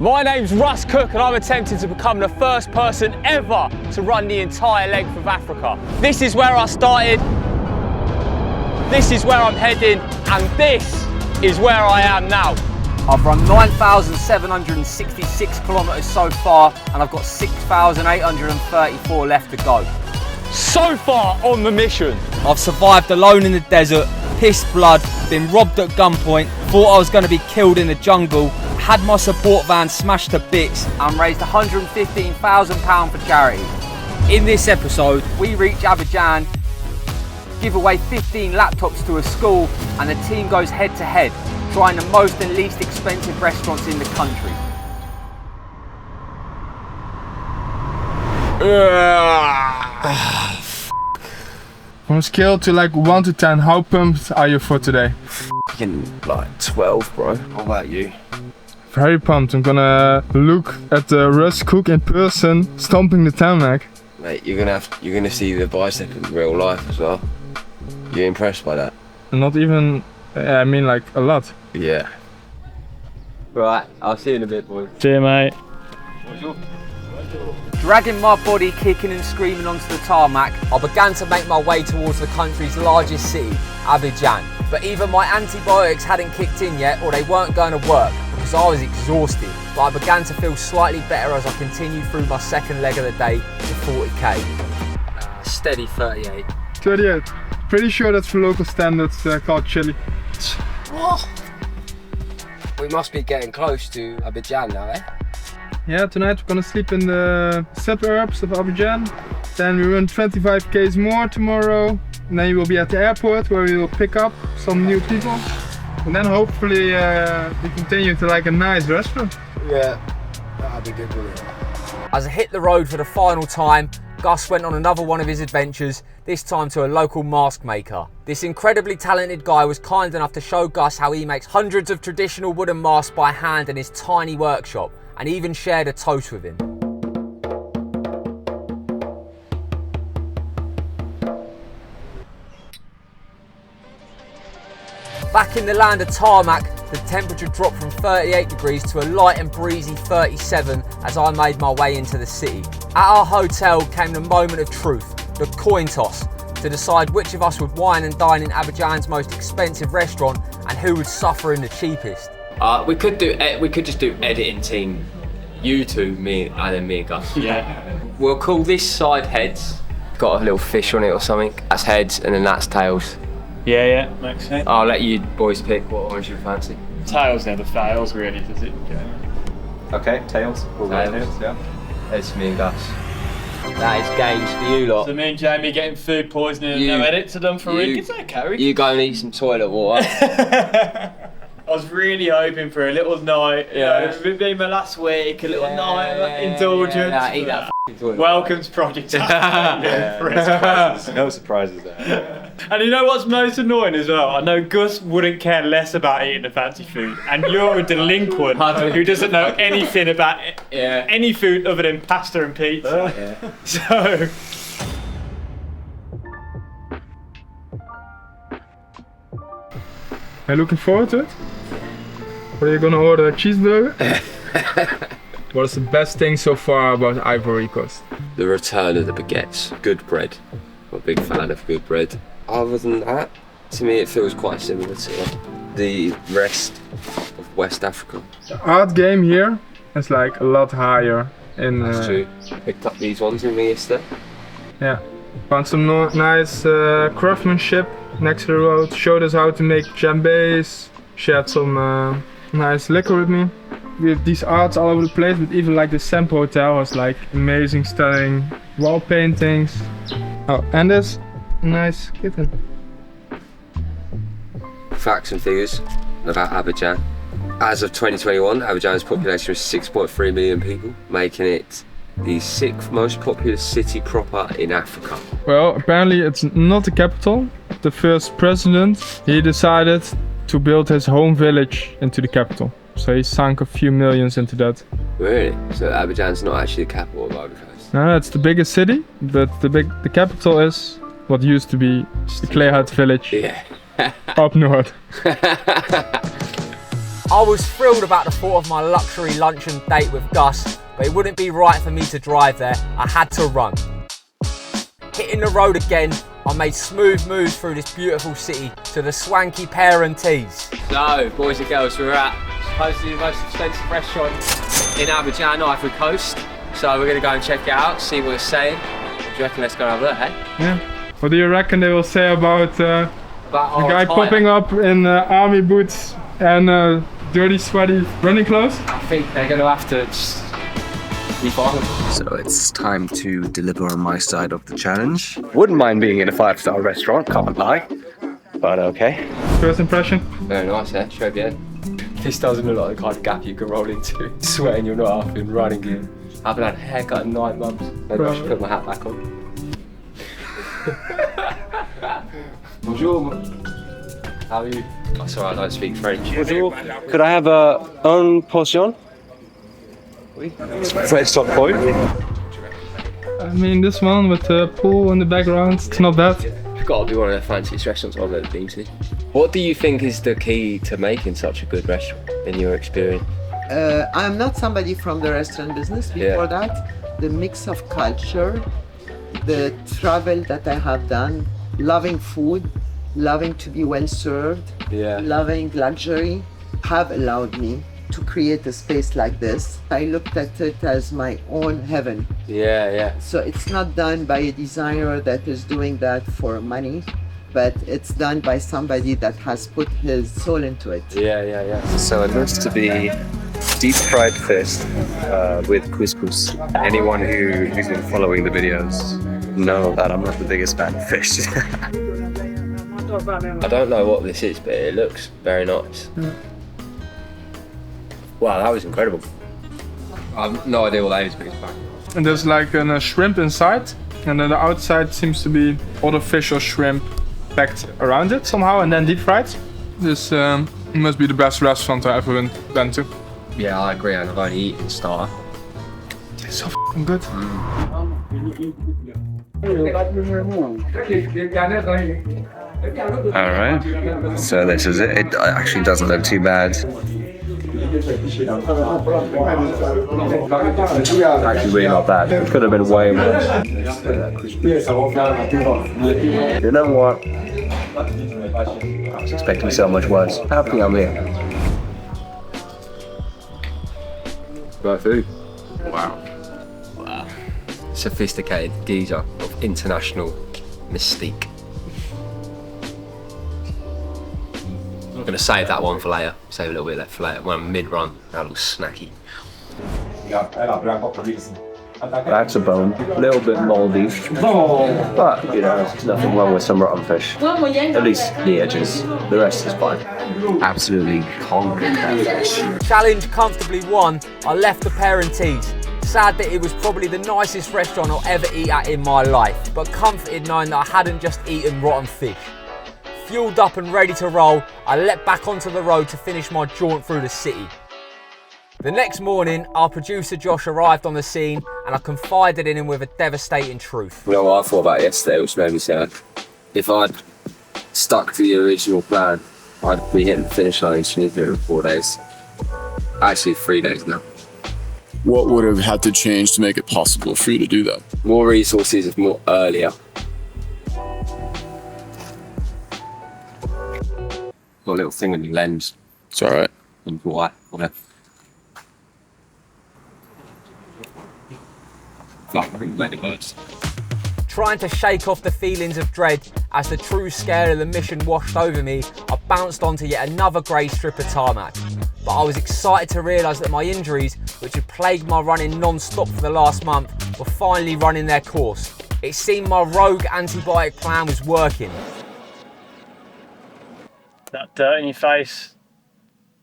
My name's Russ Cook and I'm attempting to become the first person ever to run the entire length of Africa. This is where I started, this is where I'm heading, and this is where I am now. I've run 9,766 kilometres so far and I've got 6,834 left to go. So far on the mission. I've survived alone in the desert, pissed blood, been robbed at gunpoint, thought I was going to be killed in the jungle, had my support van smashed to bits and raised £115,000 for charity. In this episode, we reach Abidjan, give away 15 laptops to a school, and the team goes head to head, trying the most and least expensive restaurants in the country. From a scale to like 1 to 10, how pumped are you for today? Fucking like 12, bro. What about you? Very pumped. I'm gonna look at Russ Cook in person, stomping the tarmac. Mate, you're gonna see the bicep in real life as well. You impressed by that? Not even, I mean like a lot. Yeah. Right, I'll see you in a bit, boys. See you, mate. Dragging my body kicking and screaming onto the tarmac, I began to make my way towards the country's largest city, Abidjan. But either my antibiotics hadn't kicked in yet or they weren't going to work because I was exhausted. But I began to feel slightly better as I continued through my second leg of the day to 40k. Steady 38. 38. Pretty sure that's for local standards called chili. We must be getting close to Abidjan now, eh? Yeah, tonight we're gonna sleep in the suburbs of Abidjan. Then we run 25 k's more tomorrow. And then we will be at the airport where we will pick up some new people. And then hopefully we continue to like a nice restaurant. Yeah, that'll be good, wouldn't it? As I hit the road for the final time, Gus went on another one of his adventures, this time to a local mask maker. This incredibly talented guy was kind enough to show Gus how he makes hundreds of traditional wooden masks by hand in his tiny workshop, and even shared a toast with him. Back in the land of tarmac, the temperature dropped from 38 degrees to a light and breezy 37 as I made my way into the city. At our hotel came the moment of truth, the coin toss, to decide which of us would wine and dine in Abidjan's most expensive restaurant and who would suffer in the cheapest. We could just do editing team. You two, me, and then me and Gus. Yeah. We'll call this side heads. Got a little fish on it or something. That's heads, and then that's tails. Yeah, makes sense. I'll let you boys pick what orange you fancy. Tails never fails, really, does it? Okay, tails. Tails, yeah. It's me and Gus. That is games for you lot. So me and Jamie getting food poisoning and no edits are done for Rick. Is that Carrie? You go and eat some toilet water. I was really hoping for a little night, you know, it's been my last week, a little night of indulgence. Eat that f***ing toilet. Welcome to Project No surprises there. And you know what's most annoying as well? I know Gus wouldn't care less about eating the fancy food, and you're a delinquent who doesn't know anything about any food other than pasta and pizza. So. Are you looking forward to it? Or are you gonna order a cheeseburger? What is the best thing so far about Ivory Coast? The return of the baguettes. Good bread. I'm a big fan of good bread. Other than that, to me it feels quite similar to the rest of West Africa. The art game here is like a lot higher in. That's true. Picked up these ones with me yesterday. Yeah, found some nice craftsmanship next to the road. Showed us how to make djembes. Shared some nice liquor with me. We have these arts all over the place, but even like the Sempo Hotel has like amazing, stunning wall paintings. Oh, and this nice kitten. Facts and figures about Abidjan. As of 2021, Abidjan's population was 6.3 million people, making it the 6th most populous city proper in Africa. Well, apparently it's not the capital. The first president, he decided to build his home village into the capital. So he sunk a few millions into that. Really? So Abidjan's not actually the capital of Ivory Coast? No, it's the biggest city, but the capital is what used to be the Clay Hut village Yeah. up north. I was thrilled about the thought of my luxury luncheon date with Gus, but it wouldn't be right for me to drive there. I had to run. Hitting the road again, I made smooth moves through this beautiful city to the swanky Pear and Teas. So, boys and girls, we're at supposedly the most expensive restaurant in Abidjan, Ivory Coast. So we're gonna go and check it out, see what it's saying. Do you reckon let's go and have a look, hey? Yeah. What do you reckon they will say about the guy attire. popping up in army boots and dirty, sweaty running clothes? I think they're gonna have to just be bothered. So it's time to deliver on my side of the challenge. Wouldn't mind being in a 5-star restaurant, can't lie. But okay. First impression? Very nice, eh? Show bien. This doesn't look like the kind of gap you can roll into. Sweating you're not up in running gear. I haven't had a haircut in 9 months. Maybe I should put my hat back on. Bonjour. How are you? Oh, sorry, I don't speak French. Bonjour. Could I have un portion? French top point. I mean, this one with the pool in the background, it's not bad. It's got to be one of the fanciest restaurants I've ever been to. What do you think is the key to making such a good restaurant, in your experience? I'm not somebody from the restaurant business before that. The mix of culture, the travel that I have done, loving food, loving to be well served, loving luxury, have allowed me to create a space like this. I looked at it as my own heaven. So it's not done by a designer that is doing that for money, but it's done by somebody that has put his soul into it. So it looks to be deep fried fish with couscous. Anyone who's been following the videos know that I'm not the biggest fan of fish. I don't know what this is, but it looks very nice. Wow, that was incredible. I've no idea what that is, but it's back. And there's like a shrimp inside, and then the outside seems to be other fish or shrimp packed around it somehow and then deep fried. This must be the best restaurant I've ever been to. Yeah, I agree, and I've only eaten starter. It's so f***ing good. Alright, so this is it. It actually doesn't look too bad. Actually really not bad. It could have been way worse. You know what? I was expecting so much worse. Happy I'm here. Right food. Wow. Sophisticated geezer of international mystique. I'm gonna save that one for later. Save a little bit left for later. When I'm mid-run, a little snacky. That's a bone. A little bit mouldy. But, you know, there's nothing wrong with some rotten fish. At least the edges. The rest is fine. Absolutely conquered that fish. Challenge comfortably won, I left the Pear and Teas. Sad that it was probably the nicest restaurant I'll ever eat at in my life, but comforted knowing that I hadn't just eaten rotten fish. Fueled up and ready to roll, I leapt back onto the road to finish my jaunt through the city. The next morning, our producer Josh arrived on the scene and I confided in him with a devastating truth. You know what I thought about yesterday, which made me sad? If I'd stuck to the original plan, I'd be hitting the finish line in 4 days. Actually, 3 days now. What would have had to change to make it possible for you to do that? More resources, more earlier. Got a little thing on your lens. It's alright. And why? Whatever. Trying to shake off the feelings of dread as the true scale of the mission washed over me, I bounced onto yet another grey strip of tarmac. But I was excited to realise that my injuries, which had plagued my running non-stop for the last month, were finally running their course. It seemed my rogue antibiotic plan was working. That dirt in your face,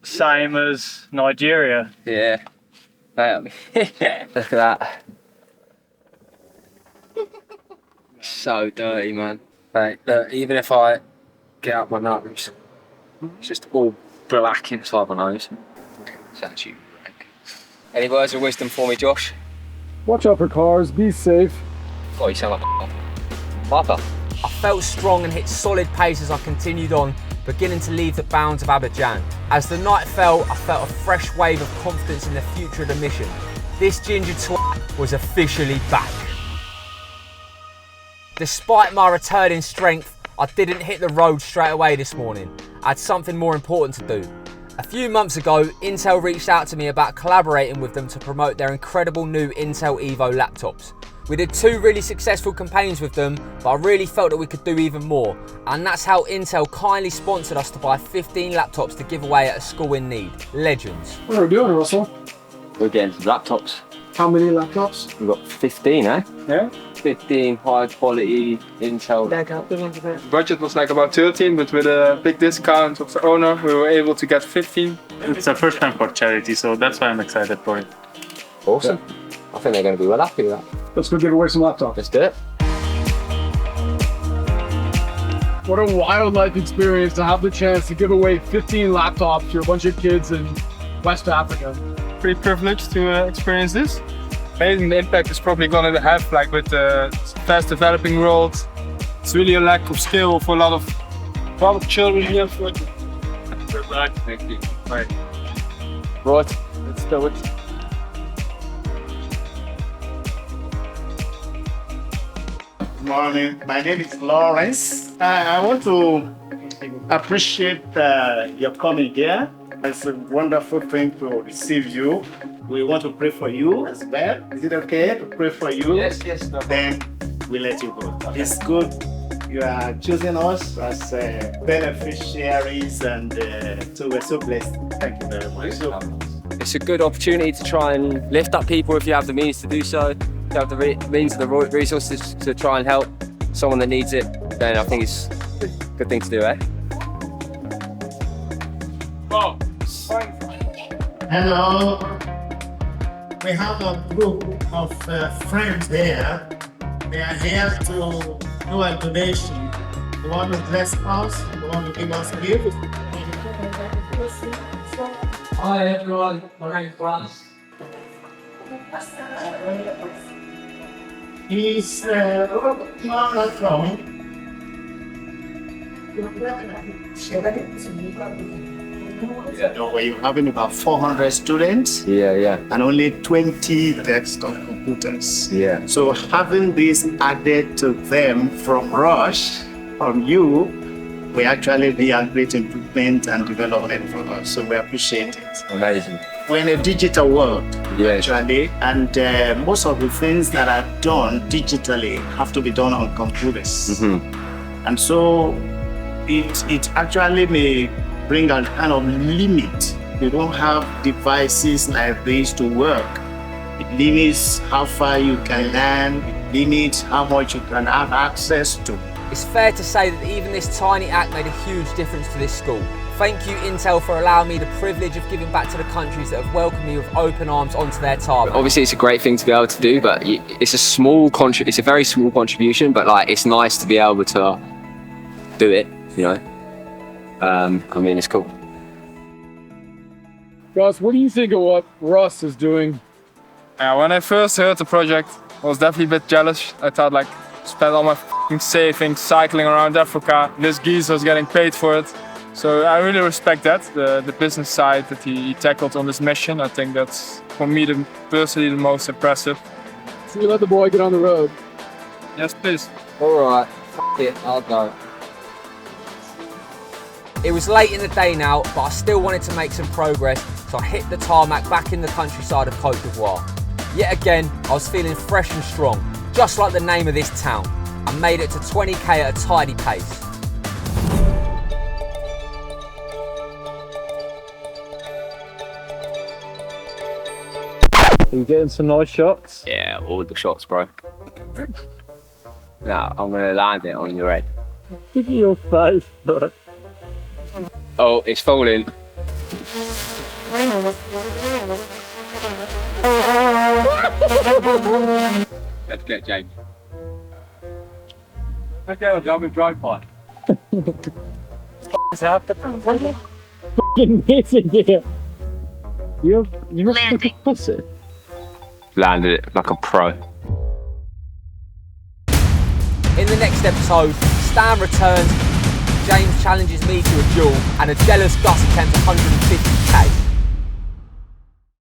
same as Nigeria. Yeah. Look at that. So dirty, man. Mate, look, even if I get out my nose, it's just all black inside my nose. It's actually rank. Any words of wisdom for me, Josh? Watch out for cars, be safe. Oh, you sound like a Papa. I felt strong and hit solid pace as I continued on, beginning to leave the bounds of Abidjan. As the night fell, I felt a fresh wave of confidence in the future of the mission. This ginger twat was officially back. Despite my returning strength, I didn't hit the road straight away this morning. I had something more important to do. A few months ago, Intel reached out to me about collaborating with them to promote their incredible new Intel Evo laptops. We did 2 really successful campaigns with them, but I really felt that we could do even more. And that's how Intel kindly sponsored us to buy 15 laptops to give away at a school in need. Legends. What are we doing, Russell? We're getting some laptops. How many laptops? We've got 15, eh? Yeah. 15 high quality Intel. The budget was like about 13, but with a big discount of the owner, we were able to get 15. It's our first time for charity, so that's why I'm excited for it. Awesome. I think they're going to be well happy with that. Let's go give away some laptops. Let's do it. What a wild life experience to have the chance to give away 15 laptops to a bunch of kids in West Africa. Pretty privileged to experience this. Amazing the impact it's probably going to have, like with the fast developing world. It's really a lack of skill for a lot of children here. Thank you. Right. Right, let's do it. Good morning. My name is Lawrence. I want to appreciate your coming here. It's a wonderful thing to receive you. We want to pray for you as well. Is it okay to pray for you? Yes. No. Then we let you go. It's good. You are choosing us as beneficiaries, and so we're so blessed. Thank you very much. It's a good opportunity to try and lift up people if you have the means to do so. If you have the means and the resources to try and help someone that needs it, then I think it's a good thing to do, eh? Hello. We have a group of friends here. They are here to do a donation. You want to bless us? You want to give us a gift? Hi everyone, my name's Lance. He's from where you're having about 400 students. Yeah. And only 20 desktop computers. Yeah. So having this added to them from Rush, from you, will actually be a great improvement and development for us. So we appreciate it. Amazing. We're in a digital world, yes. Actually, and most of the things that are done digitally have to be done on computers. Mm-hmm. And so it actually may bring a kind of limit. You don't have devices like this to work. It limits how far you can learn, it limits how much you can have access to. It's fair to say that even this tiny act made a huge difference to this school. Thank you, Intel, for allowing me the privilege of giving back to the countries that have welcomed me with open arms onto their tarmac. Obviously, it's a great thing to be able to do, but it's a very small contribution. But like, it's nice to be able to do it. You know, I mean, it's cool. Russ, what do you think of what Russ is doing? When I first heard the project, I was definitely a bit jealous. I thought, like, spent all my f***ing savings cycling around Africa. This geezer was getting paid for it. So I really respect that, the business side that he tackled on this mission. I think that's, for me, personally the most impressive. So you let the boy get on the road? Yes, please. All right, it, I'll go. It was late in the day now, but I still wanted to make some progress, so I hit the tarmac back in the countryside of Côte d'Ivoire. Yet again, I was feeling fresh and strong, just like the name of this town. I made it to 20k at a tidy pace. Are you getting some nice shots? Yeah, all the shots, bro. Now I'm gonna land it on your head. Look at your face, bro. Oh, it's falling. Let's get James. Okay, I'll be drive by. What's happening? Fucking missing here. You're a fucking pussy. Landed it like a pro. In the next episode, Stan returns, James challenges me to a duel, and a jealous Gus attempts 150k.